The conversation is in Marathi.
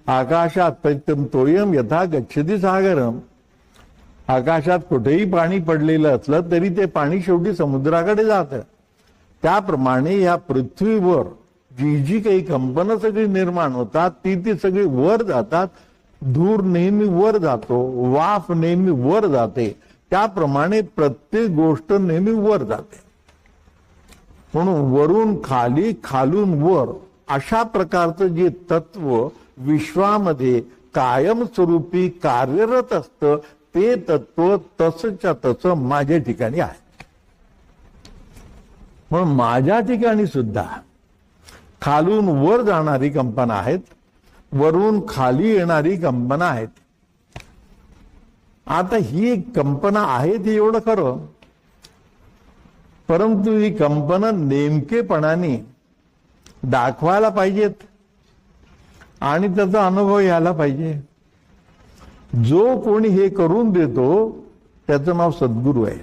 आकाशात प्रत्यम तोयम यथा गच्छति सागरम. आकाशात कुठेही पाणी पडलेलं असलं तरी ते पाणी शेवटी समुद्राकडे जातं. त्याप्रमाणे या पृथ्वीवर जी जी काही कंपनं सगळी निर्माण होतात ती सगळी वर जातात. धूर नेहमी वर जातो, वाफ नेहमी वर जाते. त्याप्रमाणे प्रत्येक गोष्ट नेहमी वर जाते. म्हणून वरून खाली, खालून वर अशा प्रकारचं जे तत्व विश्वामध्ये कायमस्वरूपी कार्यरत असतं ते तत्व तसंच्या तसं माझ्या ठिकाणी आहे. म्हणून माझ्या ठिकाणी सुद्धा खालून वर जाणारी कंपना आहेत, वरून खाली येणारी कंपना आहेत. आता ही कंपना आहे ती एवढं खरं, परंतु ही कंपना नेमकेपणाने दाखवायला पाहिजेत आणि त्याचा अनुभव यायला पाहिजे. जो कोणी हे करून देतो त्याचं नाव सद्गुरू आहे.